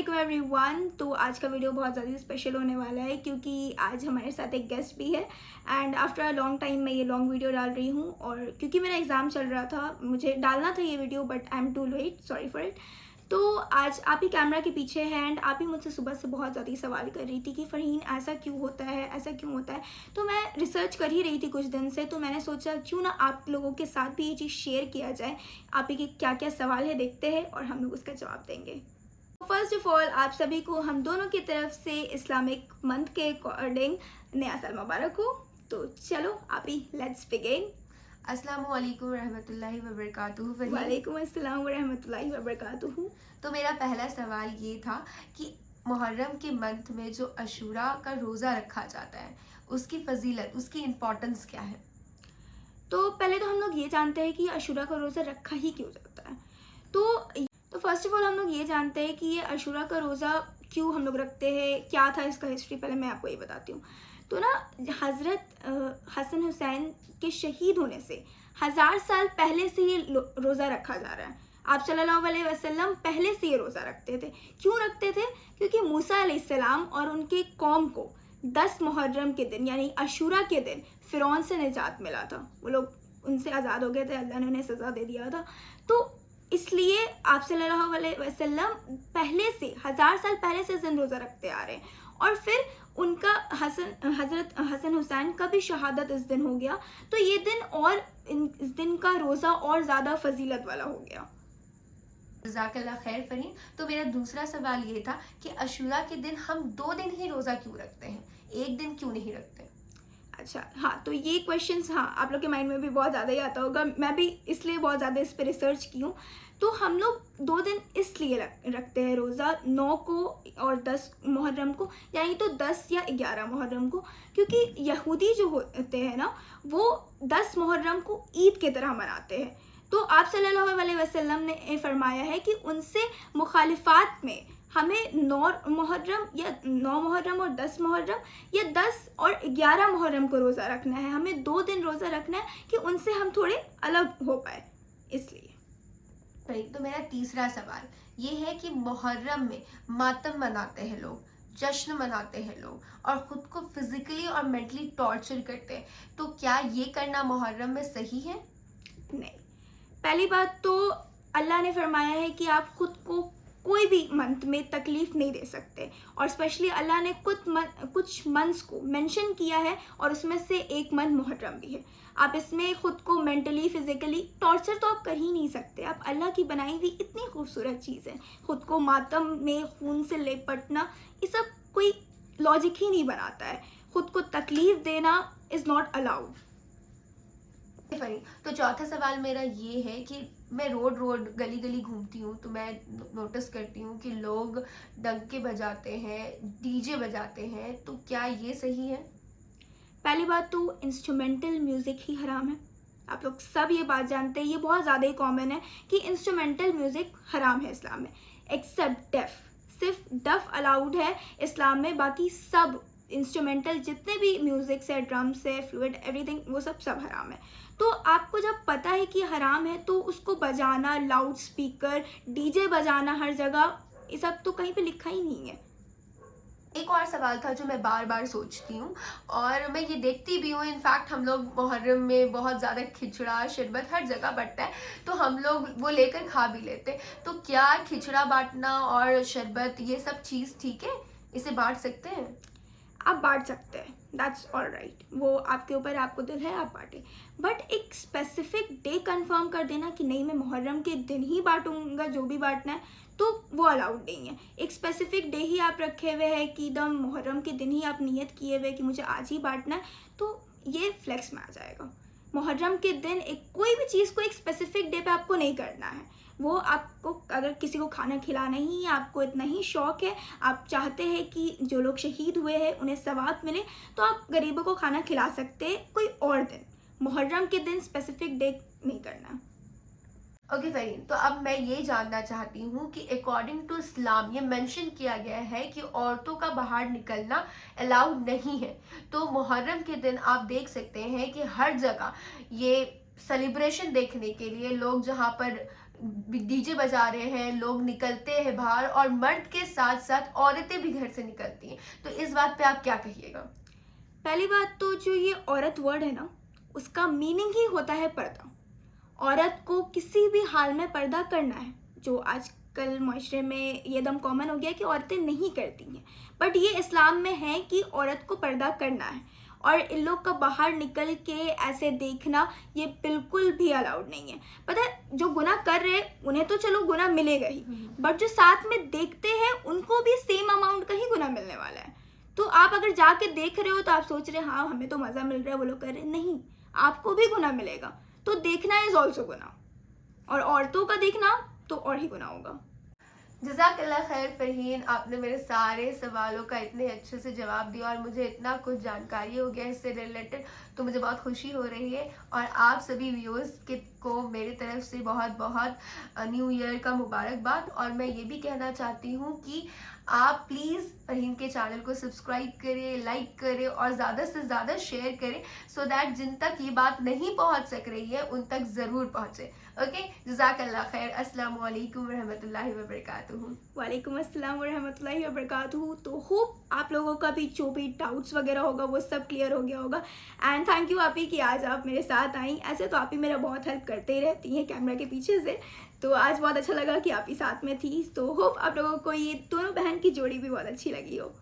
वालेकुम एवरीवन। तो आज का वीडियो बहुत ज़्यादा स्पेशल होने वाला है क्योंकि आज हमारे साथ एक गेस्ट भी है and after a long time मैं ये लॉन्ग वीडियो डाल रही हूँ। और क्योंकि मेरा एग्ज़ाम चल रहा था, मुझे डालना था ये video but I am too late, sorry for it. तो आज आप ही कैमरा के पीछे हैं एंड आप ही मुझसे सुबह से बहुत ज़्यादा सवाल कर रही थी कि फ़रहीन ऐसा क्यों होता है, ऐसा क्यों होता है। तो मैं रिसर्च कर ही रही थी कुछ दिन से, तो मैंने सोचा क्यों ना आप लोगों के साथ भी ये चीज़ शेयर किया जाए। आप ही के क्या क्या सवाल है देखते हैं और हम लोग उसका जवाब देंगे। फर्स्ट ऑफ ऑल आप सभी को हम दोनों की तरफ से इस्लामिक मंथ के अकॉर्डिंग नया साल मुबारक हो। तो चलो आप ही लेट्स बिगिन। अस्सलामुअलैकुम रहमतुल्लाहि व बरकातुहू। वालेकुम अस्सलाम व रहमतुल्लाहि व बरकातुहू। तो मेरा पहला सवाल ये था कि मुहर्रम के मंथ में जो अशूरा का रोज़ा रखा जाता है उसकी फजीलत, उसकी इम्पोर्टेंस क्या है? तो पहले तो हम लोग ये जानते हैं कि अशूरा का रोज़ा रखा ही क्यों जाता है। तो फर्स्ट ऑफ ऑल हम लोग ये जानते हैं कि ये अशूरा का रोज़ा क्यों हम लोग रखते हैं, क्या था इसका हिस्ट्री, पहले मैं आपको ये बताती हूँ। तो ना हज़रत हसन हुसैन के शहीद होने से 1000 साल पहले से ये रोज़ा रखा जा रहा है। आप सल्लल्लाहु अलैहि वसल्लम पहले से ये रोज़ा रखते थे। क्यों रखते थे? क्योंकि मूसा अलैहिस्सलाम और उनके कौम को 10 मुहर्रम के दिन यानी अशूरा के दिन फ़िरौन से निजात मिला था। वो लोग उनसे आज़ाद हो गए थे, अल्लाह ने उन्हें सज़ा दे दिया था। तो इसलिए आप सल्लल्लाहु अलैहि वसल्लम पहले से 1000 साल पहले से इस दिन रोज़ा रखते आ रहे हैं। और फिर उनका हज़रत हसन हुसैन का भी शहादत इस दिन हो गया, तो ये दिन और इस दिन का रोज़ा और ज़्यादा फजीलत वाला हो गया। जज़ाकल्लाह खैर फ़रहीन। तो मेरा दूसरा सवाल ये था कि अशूरा के दिन हम 2 दिन ही रोज़ा क्यों रखते हैं, एक दिन क्यों नहीं रखते? अच्छा, हाँ, तो ये क्वेश्चंस हाँ आप लोग के माइंड में भी बहुत ज़्यादा ही आता होगा। मैं भी इसलिए बहुत ज़्यादा इस पर रिसर्च की हूँ। तो हम लोग 2 दिन इसलिए रखते हैं रोज़ा, 9 को और 10 मुहर्रम को, यानी तो 10 या 11 मुहर्रम को। क्योंकि यहूदी जो होते हैं ना, वो 10 मुहर्रम को ईद की तरह मनाते हैं। तो आप सल्लल्लाहु अलैहि वसल्लम ने फरमाया है कि उनसे मुखालिफात में हमें 9 मुहर्रम या 9 मुहर्रम और 10 मुहर्रम या 10 और 11 मुहर्रम को रोज़ा रखना है। हमें 2 दिन रोज़ा रखना है कि उनसे हम थोड़े अलग हो पाए, इसलिए। सही। तो मेरा तीसरा सवाल ये है कि मुहर्रम में मातम मनाते हैं लोग, जश्न मनाते हैं लोग और ख़ुद को फिज़िकली और मेंटली टॉर्चर करते हैं। तो क्या ये करना मुहर्रम में सही है? नहीं। पहली बात तो अल्लाह ने फरमाया है कि आप खुद को कोई भी मंथ में तकलीफ़ नहीं दे सकते, और स्पेशली अल्लाह ने कुछ मंथ्स को मेंशन किया है और उसमें से एक मंथ मुहर्रम भी है। आप इसमें खुद को मेंटली फिज़िकली टॉर्चर तो आप कर ही नहीं सकते। आप अल्लाह की बनाई हुई इतनी खूबसूरत चीज़ है, खुद को मातम में खून से लिपटना, ये सब कोई लॉजिक ही नहीं बनाता है। खुद को तकलीफ़ देना इज़ नॉट अलाउड। तो चौथा सवाल मेरा ये है कि मैं रोड गली गली घूमती हूँ तो मैं नोटिस करती हूँ कि लोग डंके बजाते हैं, डीजे बजाते हैं। तो क्या ये सही है? पहली बात तो इंस्ट्रूमेंटल म्यूज़िक ही हराम है। आप लोग सब ये बात जानते हैं, ये बहुत ज़्यादा ही कॉमन है कि इंस्ट्रूमेंटल म्यूज़िक हराम है इस्लाम में, एक्सेप्ट डफ। सिर्फ डफ अलाउड है इस्लाम में, बाकी सब इंस्ट्रूमेंटल जितने भी म्यूज़िक से, ड्रम्स से, फ्लूइड, एवरीथिंग, वो सब हराम है। तो आपको जब पता है कि हराम है तो उसको बजाना, लाउड स्पीकर, डीजे बजाना हर जगह, ये सब तो कहीं पे लिखा ही नहीं है। एक और सवाल था जो मैं बार बार सोचती हूँ और मैं ये देखती भी हूँ। इनफैक्ट हम लोग मुहर्रम में बहुत ज़्यादा खिचड़ा शरबत हर जगह बंटता है, तो हम लोग वो लेकर खा भी लेते। तो क्या खिचड़ा बांटना और शरबत ये सब चीज़ ठीक है, इसे बांट सकते हैं? आप बांट सकते हैं, दैट्स ऑल राइट। वो आपके ऊपर, आपको दिल है आप बांटें, बट एक स्पेसिफिक डे कंफर्म कर देना कि नहीं मैं मुहर्रम के दिन ही बांटूंगा जो भी बांटना है, तो वो अलाउड नहीं है। एक स्पेसिफिक डे ही आप रखे हुए हैं कि दम मुहर्रम के दिन ही आप नियत किए हुए कि मुझे आज ही बांटना है, तो ये फ्लेक्स में आ जाएगा। मुहर्रम के दिन एक कोई भी चीज़ को एक स्पेसिफिक डे पे आपको नहीं करना है। वो आपको, अगर किसी को खाना खिलाना ही, आपको इतना ही शौक़ है, आप चाहते हैं कि जो लोग शहीद हुए हैं उन्हें सवाब मिले, तो आप गरीबों को खाना खिला सकते हैं कोई और दिन। मुहर्रम के दिन स्पेसिफिक डे नहीं करना। ओके फ़रीन, तो अब मैं ये जानना चाहती हूँ कि अकॉर्डिंग टू इस्लाम ये मेंशन किया गया है कि औरतों का बाहर निकलना अलाउड नहीं है। तो मुहर्रम के दिन आप देख सकते हैं कि हर जगह ये सेलिब्रेशन देखने के लिए लोग जहाँ पर डीजे बजा रहे हैं, लोग निकलते हैं बाहर और मर्द के साथ साथ औरतें भी घर से निकलती हैं, तो इस बात पे आप क्या कहिएगा? पहली बात तो जो ये औरत वर्ड है ना, उसका मीनिंग ही होता है पर्दा। औरत को किसी भी हाल में पर्दा करना है, जो आजकल माशरे में ये एकदम कॉमन हो गया कि औरतें नहीं करती हैं, बट ये इस्लाम में है कि औरत को पर्दा करना है। और इन लोग का बाहर निकल के ऐसे देखना ये बिल्कुल भी अलाउड नहीं है। पता है, जो गुनाह कर रहे उन्हें तो चलो गुनाह मिलेगा ही, बट जो साथ में देखते हैं उनको भी सेम अमाउंट का ही गुनाह मिलने वाला है। तो आप अगर जाके देख रहे हो तो आप सोच रहे हैं हाँ हमें तो मज़ा मिल रहा है, वो लोग कर रहे हैं, नहीं, आपको भी गुनाह मिलेगा। तो देखना इज ऑल्सो गुनाह, और औरतों का देखना तो और ही गुनाह होगा। जज़ाकल्लाह खैर फ़रहीन, आपने मेरे सारे सवालों का इतने अच्छे से जवाब दिया और मुझे इतना कुछ जानकारी हो गया इससे रिलेटेड, तो मुझे बहुत खुशी हो रही है। और आप सभी व्यूअर्स को मेरी तरफ से बहुत बहुत न्यू ईयर का मुबारकबाद। और मैं ये भी कहना चाहती हूँ कि आप प्लीज़ फ़रहीन के चैनल को सब्सक्राइब करें, लाइक करें और ज़्यादा से ज़्यादा शेयर करें, सो दैट जिन तक ये बात नहीं पहुँच सक रही है उन तक ज़रूर पहुँचे। ओके, जज़ाकल्लाह खैर। अस्सलाम वालेकुम रहमतुल्लाहि व बरकातुहू। वालेकुम अस्सलाम वरहमतुल्लाहि वबरकातुहू। तो होप आप लोगों का भी जो भी डाउट्स वगैरह होगा वो सब क्लियर हो गया होगा। एंड थैंक यू आपी कि आज आप मेरे साथ आई। ऐसे तो आपी मेरा बहुत हेल्प करते ही रहती हैं कैमरा के पीछे से, तो आज बहुत अच्छा लगा कि आप ही साथ में थी। तो होप आप लोगों को ये दोनों बहन की जोड़ी भी बहुत अच्छी लगी हो।